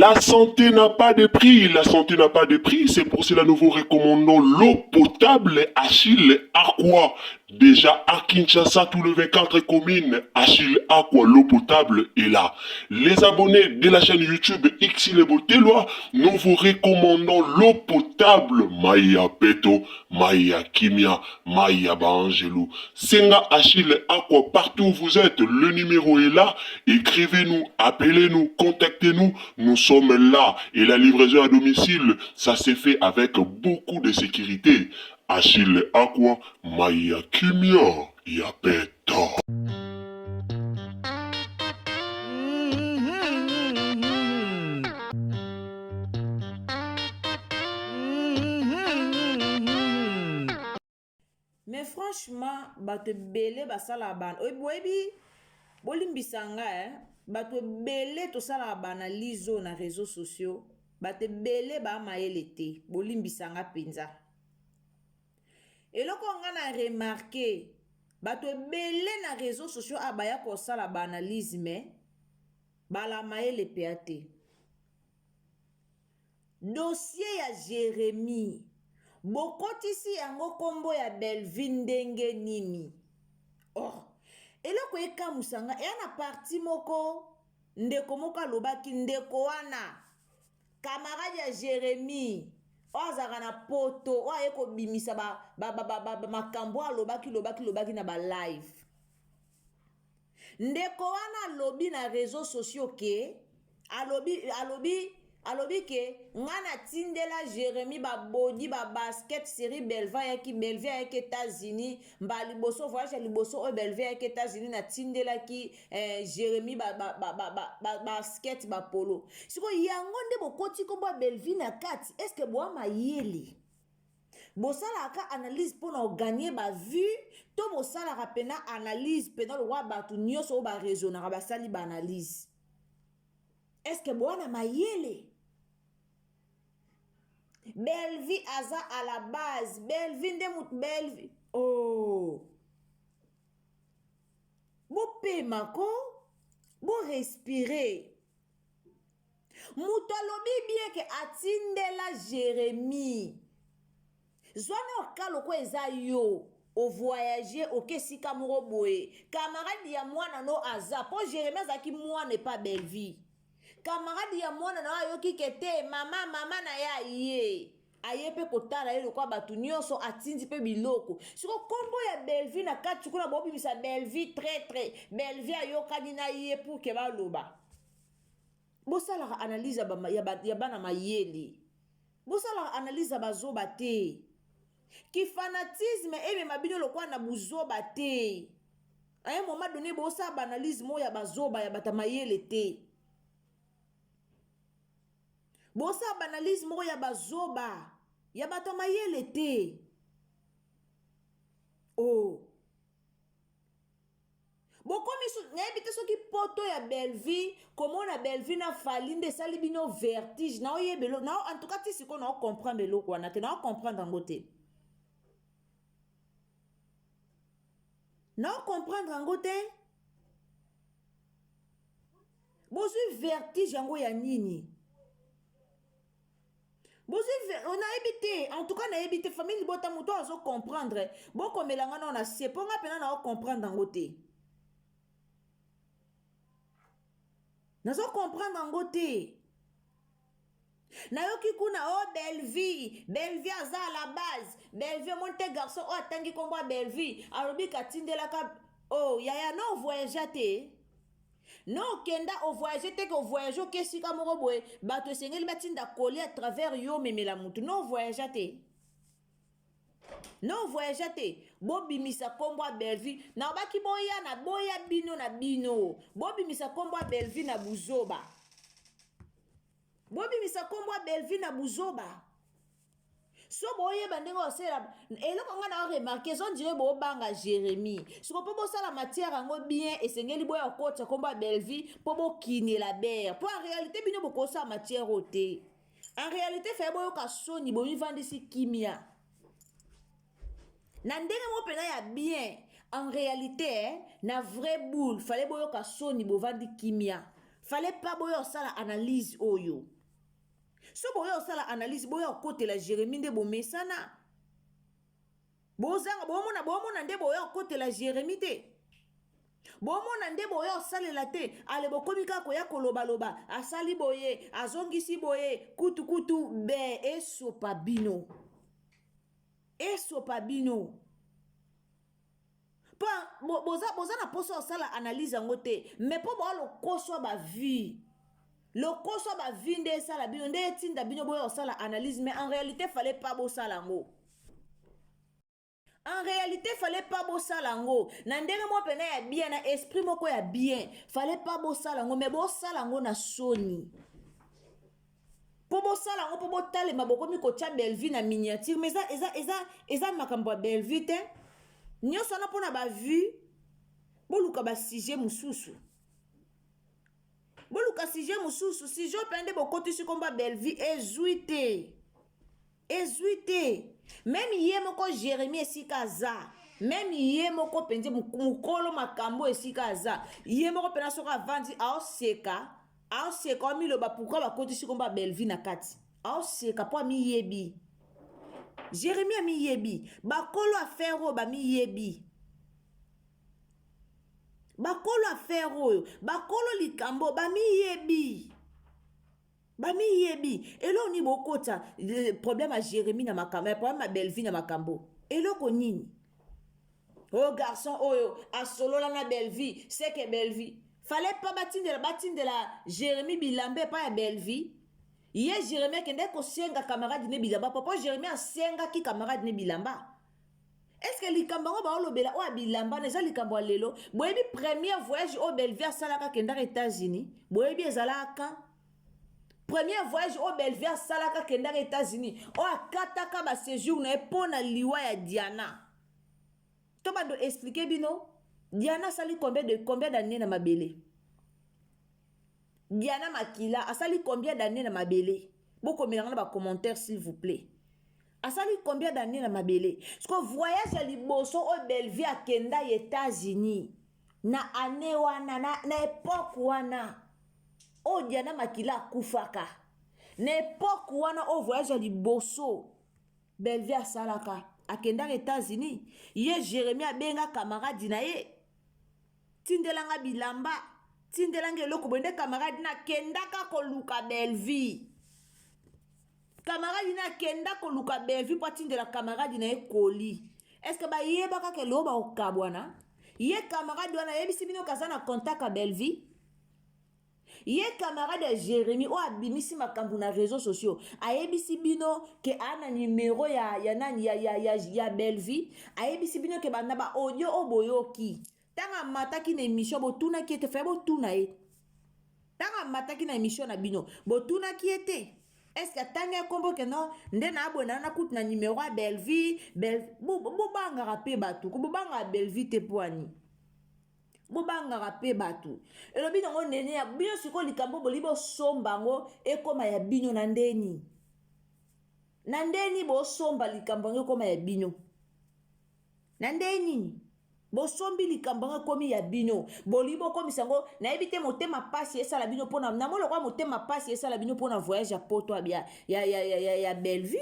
La santé n'a pas de prix, la santé n'a pas de prix, c'est pour cela que nous vous recommandons l'eau potable Achille Aqua. Déjà à Kinshasa, tout le 24 communes, Achille Aqua, l'eau potable est là. Les abonnés de la chaîne YouTube Xile Botelwa, nous vous recommandons l'eau potable Maya Peto, Maya Kimia, Maya Bangelou. Senga Achille Aqua, partout où vous êtes, le numéro est là. Écrivez-nous, appelez-nous, contactez-nous. Nous sommes là et la livraison à domicile, ça s'est fait avec beaucoup de sécurité. Achille Aqua, Maya Kimia, Yapeta. Mais franchement, bato belé basala ban. Oyebi bolimbisanga bato belé to sala banalize na réseaux sociaux. Bato belé ba maele te bolimbisanga penza. Et loko nga na remarqué bato belé na réseaux sociaux abaya ko sala banalize mais bala maele peate. Dossier ya Jérémie bokotisi yango kombo ya Belvin ndenge nini. Oh, eloko ekamusanga eya na parti moko ndeko moko alobaki ndeko wana camarade ya Jérémie ozaka na poto oye kobimisa makambo lobaki na ba live. Ndeko wana alobi na réseaux sociaux ke alobi ke ngana tindela Jérémie ba body ba basket série Belva yaki États-Unis mba liboso voyage liboso o Belva yaki États-Unis na tindela ki Jérémie ba basket ba polo. Siko yango nde bokoti kombo Belvi na kati est-ce que boa mayele bosala ka analyse pour na gagner ba vue to bosala ka pena analyse pena lo wa batu nyoso ba raisonnera ba sali ba analyse. Est-ce que boa na mayele Belvi aza à la base. Belvi nde Belvi. Oh. Bo pemako. Bo respirer. Moutalobi bien que atindela Jérémie. Zwana okalo ko eza yo. O voyager au kesika moro boye. Camarade ya mwana no aza. Po Jérémie azaki mwana pas Belvi. Camarade ya mwana na ayoki kete mama na ya ye aye pe kotala ye lokwa batu nyonso atindi pe biloko siko kombo ya Belvi na kati kuna bobimisa Belvi très Belvi ayokani na ye pour ke baloba bosala analyse ya bana mayele bosala analyse bazoba te ki fanatisme ebe mabino lokwa na buzoba te à un moment donné bosala analyse mo ya bazoba ya bata mayele te. Bosa banalise moko ya bazoba ya bato mayele te. Oh. Bokomi nayebite soki poto ya Belvi komona Belvi na falinde sali bino vertige na oyebelo na en tout cas ti siko na comprendre eloko wana te na comprendre ngo te. Na comprendre ngo te. Bosu vertige yango ya nini? On a évité, en tout cas, on a évité, famille, bota mouton, on comprendre. Bon, comme elle a na c'est pour on comprendre en côté. Nous comprendre en côté. Nayoki kuna oh Belvi aza à la base. Belvi monte garçon oh tangi combat Belvi. Arobi katindela ka oh yaya non voyager. Non, kenda au voyage, te que au voyage, que si comme roboé, bato sengeli batinda coller à travers yo memela mutu. Non, voyage te. Non, voyage te. Bobi misa kombo Belvi. Na baki boya na boya bino na bino. Bobi misa kombo Belvi na buzoba. Bobi misa kombo Belvi na buzoba. So boye bandengo osela eloko nga na remarquer son dire bo banga Jérémie siko po bo sala matière ngo bien esengeli boya okota komba Belvi po bo kini la ber po en réalité bino bo kosa matière oté en réalité fait boyo ka soni bo mi vandisi kimia na ndenge mo pena ya bien en réalité na vrai boule fallait boyo ka soni bo vandi kimia Fallait pas boyo sala analyse oyo. So boyo sala analyse boyo côté la Jérémie de bo mesana. Bozanga bomona nde boyo côté la Jérémie te. Bomona nde boyo salela te. Ale bokomika ko ya koloba loba. Asali boye, azongisi boye, kutu be esopa bino. Esopa bino. Boza na poso sala analyse ngote, mais po bo lo koso ba vie. Le koso ba vie nde sala bino nde tinda bino boyo sala analyse, mais en réalité fallait pas bo sala ngo. En réalité fallait pas bo sala ngo. Na ndenge mo pena ya bien na esprit moko ya bien, fallait pas bo sala ngo, mais bo sala ngo na soni. Po bo sala ngo po bo tale maboko mi ko tia Belleville na miniature, mais eza makambo ya Belleville te. Nyonso na pona ba vue boluka ba sujet mususu. Boluka sujet mususu si je pende bokoti si komba Belleville ezuite. Même yemoko Jérémie esikaza. Même yemoko pende mukolo makambo esikaza. Yemoko pena soka vandi aoseka mi loba pourquoi bakoti si komba Belleville na kati. Aoseka po mi yebi. Jérémie a mi yebi. Bakolo affaire o ba mi yebi. Bakolo affaire o. Bakolo likambo ba mi yebi. Ba mi yebi. Et là on y bokota. Problème à Jérémie na makambo. Problème à Belleville na makambo. Et là on y. Oh garçon oyo. A solo la na Belleville. C'est que Belleville. Fallait pas batine de la Jérémie Bilambe pas à Belleville. Hier Jérémie kende ko senga camarade ne bilamba papa Jérémie a senga ki camarade ne bilamba. Est-ce que likamba ngo ba olobela o bilamba neza likambo lelo boyebi premier voyage au Belleville salaka kenda États-Unis boyebi ezalaka premier voyage au Belleville salaka kenda États-Unis o akataka ba séjour na epona liwa ya Diana to bando expliquer bino Diana sali combien d'années na mabele. Diana Makila, asali combien d'années na mabele? Beaucoup de ba commentaires s'il vous plaît. Asali combien d'années na mabele? Parce que voyage à liboso au Belleville à Kenda États-Unis. Na année wana na époque wana. O Diana Makila kufaka. Na époque wana o voyage à liboso Belleville à Salaka à Kenda États-Unis. Ye Jérémie a benga camarade na ye. Tindelanga bilamba. Tindelange loko bonde camarade na kendaka ko luka Belleville. Camarade na kenda ko luka Belleville pa tindela camarade na ekoli. Est-ce que ba yeba ka ke loba okabwana? Ye camarade wana yebisi bino kazana contact a Belleville. Ye camarade Jérémie o abimisi makambu na réseaux sociaux. Ayebisi bino ke ana numéro ya Belleville. Ayebisi bino ke bana ba audio oboyoki. Tanga mataki na émission botuna ki ete fa botuna e. Tanga mataki na émission na bino botuna ki ete. Est-ce que tanga kombo ke non nde na abona na kutu na numéro a Belleville bobanga rapé batu ko bobanga Belleville te poani. Bobanga rapé batu. Elobi ngo nene ya bino siko likambo bolibo sombango ekoma ya bino na ndeni. Na ndeni bo somba likambo ekoma ya bino. Na ndeni bosombi likambanga komi ya bino bolibo komi sango na ebite motema pasi esala bino pona na molo kwa motema pasi esala bino pona voyage à poto abia ya Belleville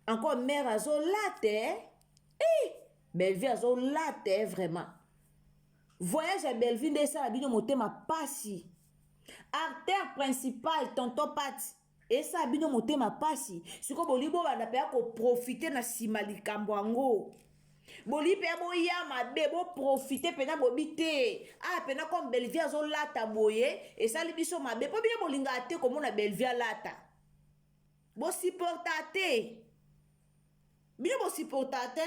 encore mère azo late Belleville azo late vraiment voyage à Belleville ndesala bino motema pasi artère principale tonton Pat esa bino motema pasi siko bolibo bana pe ko profiter na sima likambo ango boli pe boya mabe bo profiter pena bobite pena comme Belleville azo lata boye et sali biso mabe po bino bolinga te comme na Belleville lata bo supportate bino bo supportate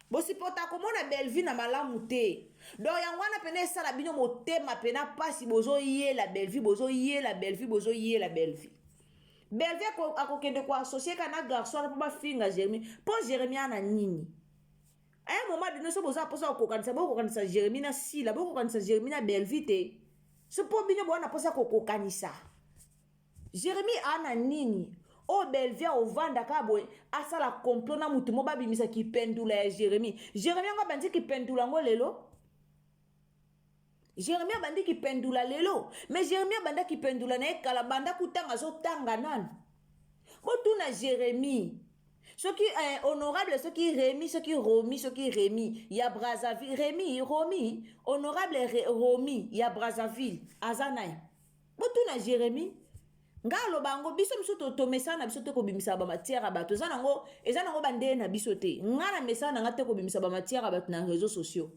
bo supporta comme na Belleville na malamu te donc yangwana pena sala bino motema pena pasi bozo yela Belleville bozo yela Belleville bozo yela Belleville Belleville akokende ko associer kana garçon na pa finga Jérémie po Jérémie ana nini. À un moment donné, si vous avez posé au Jérémie na si la beaucoup quand Jérémie na Belleville, ce pour bien bon na posé au kanisa. Jérémie ana nini? O Belleville au vanda kabwe asa la complot na mutu mo babimisa ki pendula ya Jérémie. Jérémie nga bandi ki pendula ngo lelo. Jérémie abandi ki pendula lelo. Mais Jérémie abanda ki pendula na ekala banda kutanga zo tanga nani. Botuna Jérémie. Ce qui est honorable, ce qui Rémi, ce qui Romi, ce qui Rémi, il y a Brazzaville, Rémi, Romi, honorable Romi, il y a Brazzaville, Azanaï. Botuna Jérémie. Ngalo bango biso msuto to mesana biso te ko bimisa ba matière bato ezanango bande na biso te ngana mesana ngate ko bimisa ba matière bato na réseaux sociaux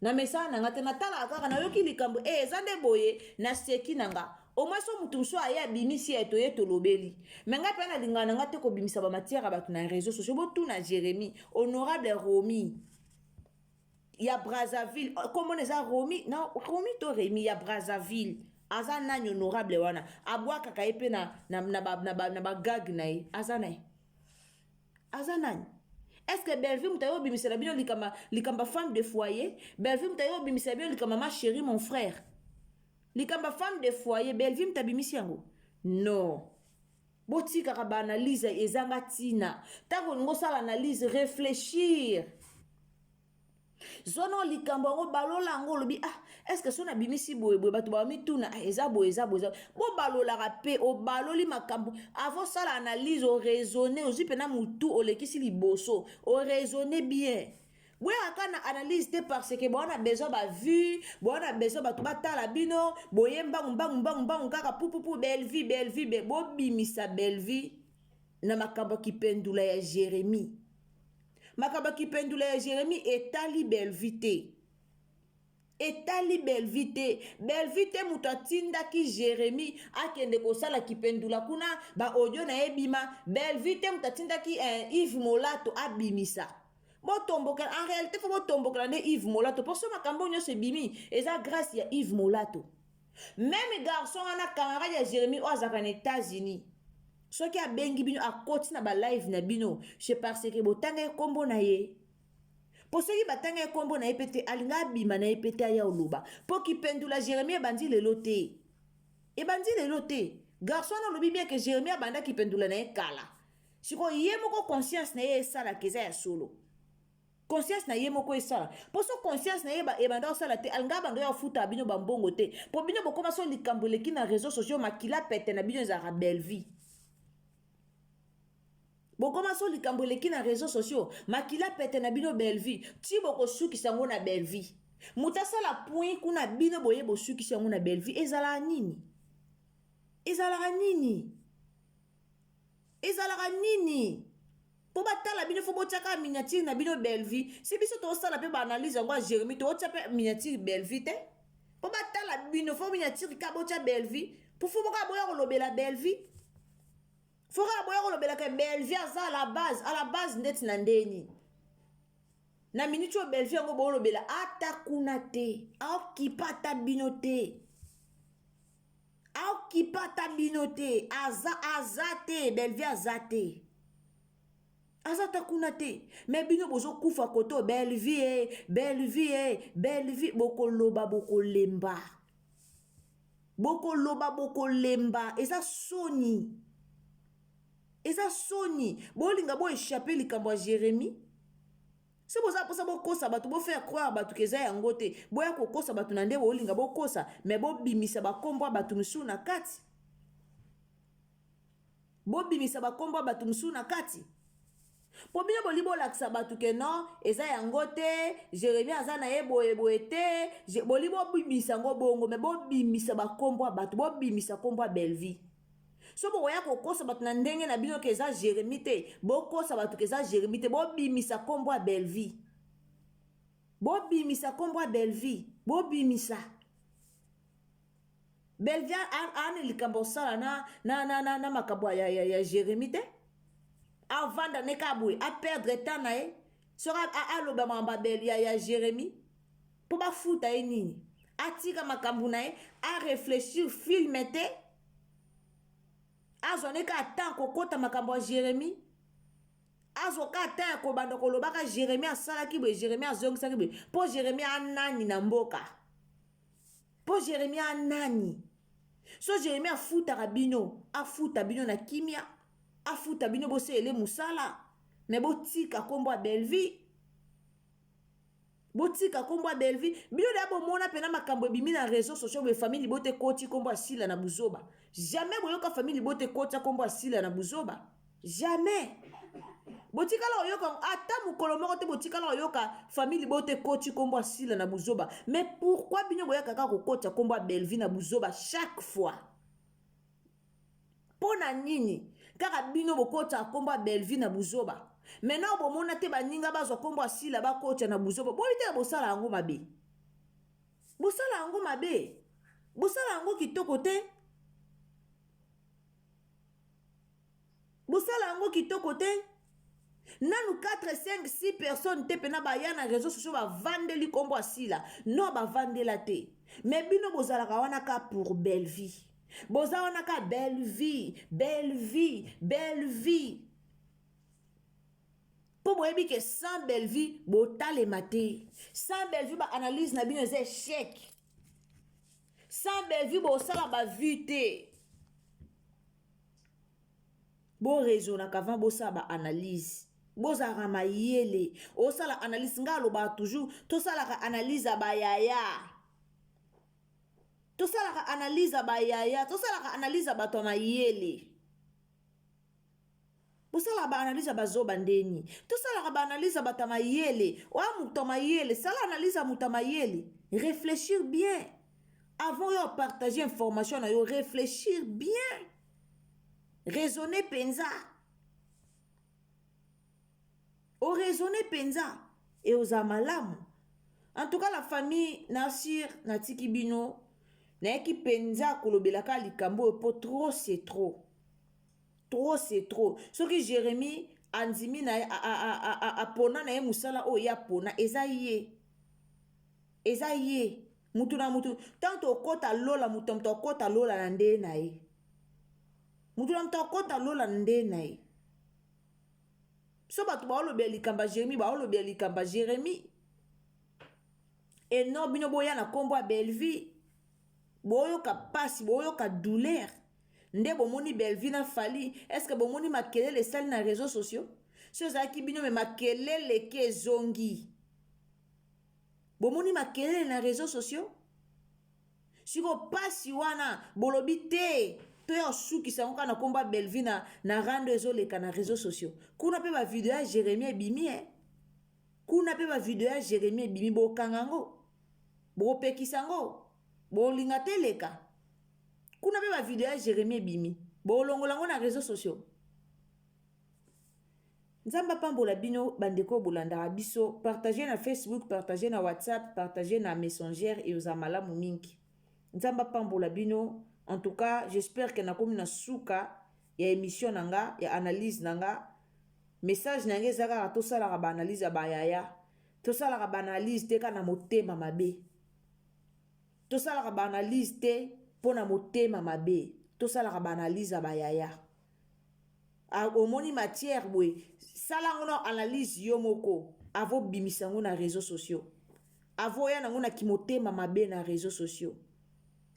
na mesana ngate na tala kaka na yoki likambo ezande boye na seki nanga au moins so mutu so aya bimisi eto yeto lobeli menga pe na lingana ngate ko bimisa ba matière bato na réseaux sociaux botu na Jérémie honorable Romi ya Brazzaville comment les a Romi non Romi to Rémi ya Brazzaville aza nani honorable wana abwa kaka epe na gag na ye aza nani est-ce que Belleville mutayo bimisela bino likamba femme de foyer Belleville mutayo bimisela bino likamba ma chérie mon frère likamba femme de foyer Belleville mutabimisi yango non botika ka ba analyse ezanga tina tango ngo sala analyse réfléchir zono likambo ngo balola ngo lobi est-ce que sona bimisi boye bato ba mituna eza boye bo balola rape o baloli makambo avant ça l'analyse o raisonner aussi pena mutu o lekisi liboso o raisonner bien boye akana analyse te parce que bon on a besoin ba vue bon on a besoin ba to batala bino boye mbangu kaka pupupu belle vie bo bimisa belle vie na makambo ki pendula ya Jérémie makaba ki pendula ya Jérémie etali Belleville Belleville muta tinda ki Jérémie akende kosala ki pendula kuna ba audio na ebima Belleville muta tinda ki Yves Molato abimisa botomboka en réalité faut botomboka na Yves Molato pour ce makambo nyo se bimi eza grâce ya Yves Molato même garçon ana camarade ya Jérémie ozaka na États-Unis soki abengi bino akoti na ba live na bino c'est parce que botanga kombo na ye po soki batanga kombo na ye pete alinga bima na ye pete aya oluba po ki pendula Jérémie ebandi lelo te garçon na lobi bien que Jérémie abanda ki pendula na ye kala siko ye moko conscience na ye esala keza ya solo conscience na ye moko esala po so conscience na ye ebanda osala te alinga bando ya futa bino bambongo te po bino bokoma so likambo leki na réseaux sociaux makila pete na bino ezaka belle vie bokoma so likambo leki na réseaux sociaux makila pete na bino belle vie ti boko sukisa ngo na belle vie muta sala point kuna bino boye bo sukisa ngo na belle vie ezala nini po batala bino fo botiaka miniature na bino belle vie si biso to sala pe ba analyse ngo a Jérémie to otia pe miniature belle vie te po batala bino fo miniature ka botia belle vie po fo boka boya ko lobela belle vie fora boya ko lobela ke belle vie aza à la base ndeti na ndeni na minute o belle vie ngo bo lobela atakuna te aokipata bino te aza te belle vie aza te azata kuna te mais bino bozo kufa koto belle vie boko loba boko lemba eza soni bolinga bo échapper likambo ya Jérémie si boza posa bokosa bato bo faire croire bato keza yango te boya kokosa bato na nde bolinga bokosa mais bobimisa bakombo bato musu na kati po bino boli bolakisa bato ke non eza yango te Jérémie aza na ye boye te boli bobimisa ngo bongo mais bobimisa bakombo bato bobimisa kombo belle vie so boya kokosa bato na ndenge na bino ke eza Jérémie te bokosa bato ke eza Jérémie te bobimisa kombo belle vie bobimisa belle vie ane likambo sala na makambo ya Jérémie te avanda ne kabwe a perdre temps na ye sera aloba mamba belle ya Jérémie po bafuta ye nini atika makambo na ye a réfléchir filme te azone ka temps kokota makambo ya Jérémie azoka temps kobanda kolobaka Jérémie asalaki boye Jérémie azongisaki boye po Jérémie anani na mboka so Jérémie afuta bino na kimia afuta bino bose ele musala mais botika kombo belle vie botika kombo Belleville bino da bomona pena makambo ebimi na réseaux sociaux be famille bote koti kombo asila na buzoba jamais boyoka famille bote kota kombo asila na buzoba jamais botikala oyoka ata mukolo moko te botikala oyoka famille bote koti kombo asila na buzoba mais pourquoi bino boyaka kaka kokota kombo Belleville na buzoba chaque fois pona nini kaka bino bokota kombo Belleville na buzoba maintenant bomona te baninga bazwa kombo asila bakota na buzoba boyite bosala yango mabe bosala yango mabe bosala yango kitoko te bosala yango kitoko te nanu 4, 5, 6 personnes te pena baya na réseaux sociaux bavandeli kombo asila non bavandela te mais bino bozalaka wana ka pour belle vie boza wana ka belle vie belle vie belle vie po boyebi ke sans belle vie botalema te sans belle vie ba analyse na bino eza échec sans belle vie bosala bavue te bo raisonnaka avant bosala ba analyse bozalaka mayele osala analyse nga aloba toujours tosalaka analyse ya bayaya tosalaka analyse ya bayaya tosalaka analyse ya bato ya mayele bosala ba analyse ya bazoba ndeni tosalaka ba analyse ya bato ya mayele oya moto ya mayele sala analyse ya moto ya mayele réfléchir bien avant yo partager information na yo réfléchir bien raisonner penza o raisonner penza et aux amalamu en tout cas la famille Nasir natiki bino na eki penza kolobelaka likambo po trop c'est trop c'est trop soki Jérémie andimi na apona na ye musala o ya pona eza ye mutu na mutu tant okota lola mutu mto okota lola na nde na ye mutu na mto okota lola na nde na ye so bato baolobela likamba Jérémie baolobela likamba Jérémie et non bino boya na kombo ya Belleville boyoka pasi boyoka douleur nde bomoni Belleville na fali est-ce que bomoni makelele sali na réseaux sociaux so ezalaki bino me makelele ke ezongi bomoni makelele na réseaux sociaux siko pasi wana bolobi te to ya osukisa yango na komba Belleville na rando ezoleka na réseaux sociaux kuna pe ba video ya Jérémie ebimi kuna pe ba video ya Jérémie ebimi bokanga ngo bopekisa ngo bolinga teleka kuna pe ba video ya Jérémie ebimi bolongola ngo na réseaux sociaux nzamba pambola bino bandeko bolanda biso partager na Facebook partager na WhatsApp partager na Messenger et aux amalamu mingi nzamba pambola bino. En tout cas, j'espère que nakomi na suka ya émission nanga ya analyse nanga message nanga zaka to sala ba analyse ya bayaya to sala ba analyse te kana motema mabe to sala ba analyse te pona motema mabe to sala ba analyse ya bayaya a omoni matière bwe sala ngono analyse yo moko avo bimisango na réseaux sociaux avo ya nango na kimotema mabe na réseaux sociaux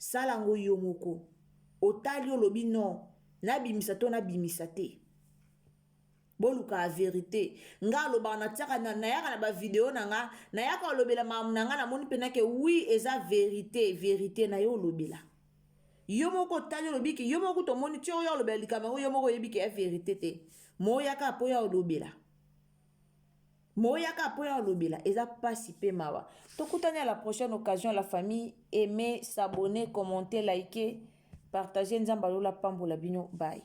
salango yo moko otali olobi non na bimisa to na bimisa te boluka a vérité nga loba na tiaka na yaka na ba vidéo nanga na yaka olobela mamu nanga na moni pena ke oui eza vérité na yo olobela yo moko otali olobi ke yo moko to moni tio yo olobela likama yo moko yebi ke vérité te moyaka po ya olobela moyaka po ya olobela eza pasi pe mawa tokutani à la prochaine occasion la famille aimer s'abonner commenter liker partager nzamba lola pambola bino bye.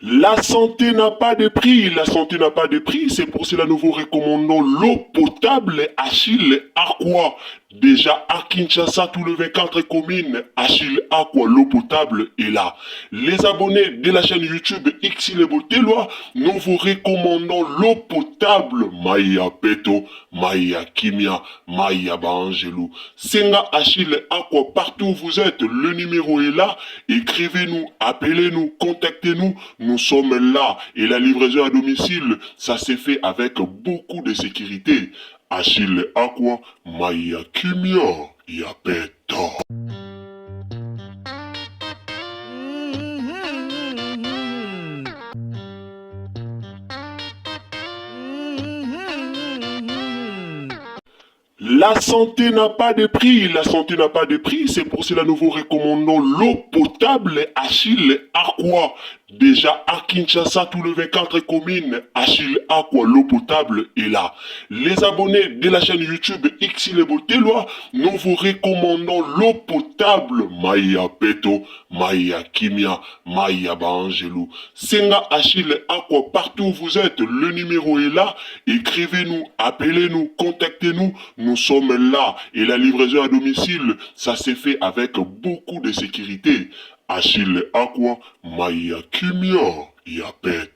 La santé n'a pas de prix, la santé n'a pas de prix, c'est pour cela nous vous recommandons l'eau potable Achille Aqua. Déjà à Kinshasa, tout le 24 communes, Achille Aqua, l'eau potable est là. Les abonnés de la chaîne YouTube Xilebo Teloa, nous vous recommandons l'eau potable Maya Peto, Maya Kimia, Maya Bangelou. Senga Achille Aqua, partout où vous êtes, le numéro est là. Écrivez-nous, appelez-nous, contactez-nous. Nous sommes là et la livraison à domicile, ça s'est fait avec beaucoup de sécurité. Achille Aqua, Maya Kimia, Yapeta. La santé n'a pas de prix, la santé n'a pas de prix, c'est pour cela nous vous recommandons l'eau potable Achille Aqua. Déjà à Kinshasa, tout le 24 communes, Achille Aqua, l'eau potable est là. Les abonnés de la chaîne YouTube Xilebo Teloa, nous vous recommandons l'eau potable Maya Peto, Maya Kimia, Maya Bangelou. Senga Achille Aqua, partout où vous êtes, le numéro est là. Écrivez-nous, appelez-nous, contactez-nous. Nous sommes là et la livraison à domicile, ça s'est fait avec beaucoup de sécurité. Achille Aqua, Maya Kimia, Yapet.